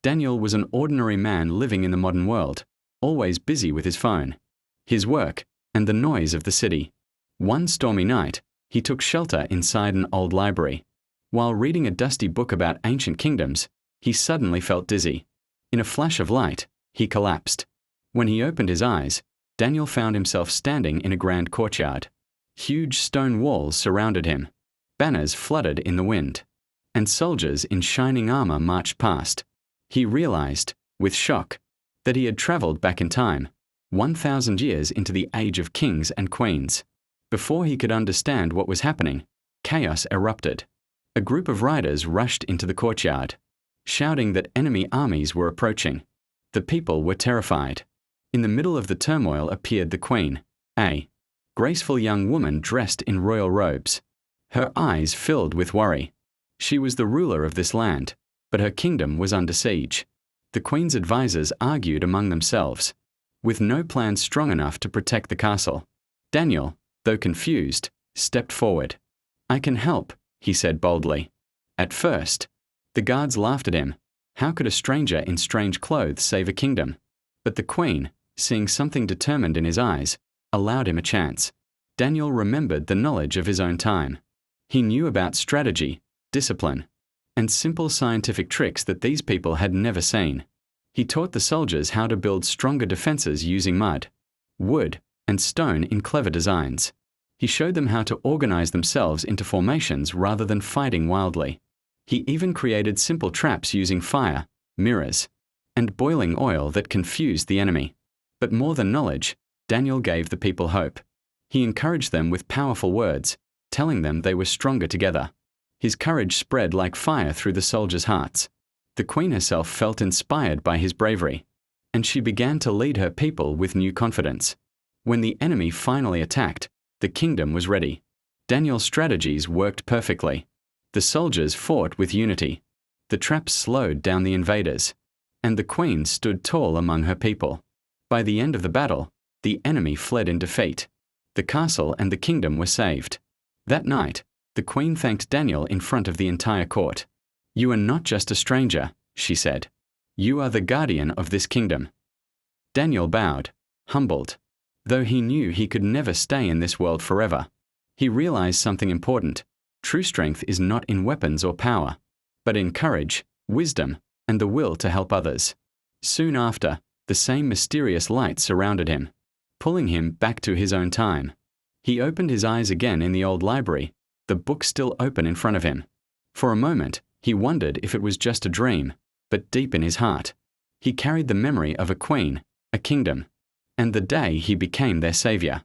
Daniel was an ordinary man living in the modern world, always busy with his phone, his work, and the noise of the city. One stormy night, he took shelter inside an old library. While reading a dusty book about ancient kingdoms, he suddenly felt dizzy. In a flash of light, he collapsed. When he opened his eyes, Daniel found himself standing in a grand courtyard. Huge stone walls surrounded him. Banners fluttered in the wind, and soldiers in shining armor marched past. He realized, with shock, that he had traveled back in time, 1,000 years into the age of kings and queens. Before he could understand what was happening, chaos erupted. A group of riders rushed into the courtyard, shouting that enemy armies were approaching. The people were terrified. In the middle of the turmoil appeared the queen, a graceful young woman dressed in royal robes. Her eyes filled with worry. She was the ruler of this land, but her kingdom was under siege. The queen's advisors argued among themselves, with no plan strong enough to protect the castle. Daniel, though confused, stepped forward. "I can help," he said boldly. At first, the guards laughed at him. How could a stranger in strange clothes save a kingdom? But the queen, seeing something determined in his eyes, allowed him a chance. Daniel remembered the knowledge of his own time. He knew about strategy, discipline, and simple scientific tricks that these people had never seen. He taught the soldiers how to build stronger defenses using mud, wood, and stone in clever designs. He showed them how to organize themselves into formations rather than fighting wildly. He even created simple traps using fire, mirrors, and boiling oil that confused the enemy. But more than knowledge, Daniel gave the people hope. He encouraged them with powerful words, telling them they were stronger together. His courage spread like fire through the soldiers' hearts. The queen herself felt inspired by his bravery, and she began to lead her people with new confidence. When the enemy finally attacked, the kingdom was ready. Daniel's strategies worked perfectly. The soldiers fought with unity. The traps slowed down the invaders, and the queen stood tall among her people. By the end of the battle, the enemy fled in defeat. The castle and the kingdom were saved. That night, the queen thanked Daniel in front of the entire court. "You are not just a stranger," she said. "You are the guardian of this kingdom." Daniel bowed, humbled. Though he knew he could never stay in this world forever, he realized something important. True strength is not in weapons or power, but in courage, wisdom, and the will to help others. Soon after, the same mysterious light surrounded him, pulling him back to his own time. He opened his eyes again in the old library, the book still open in front of him. For a moment, he wondered if it was just a dream, but deep in his heart, he carried the memory of a queen, a kingdom, and the day he became their savior.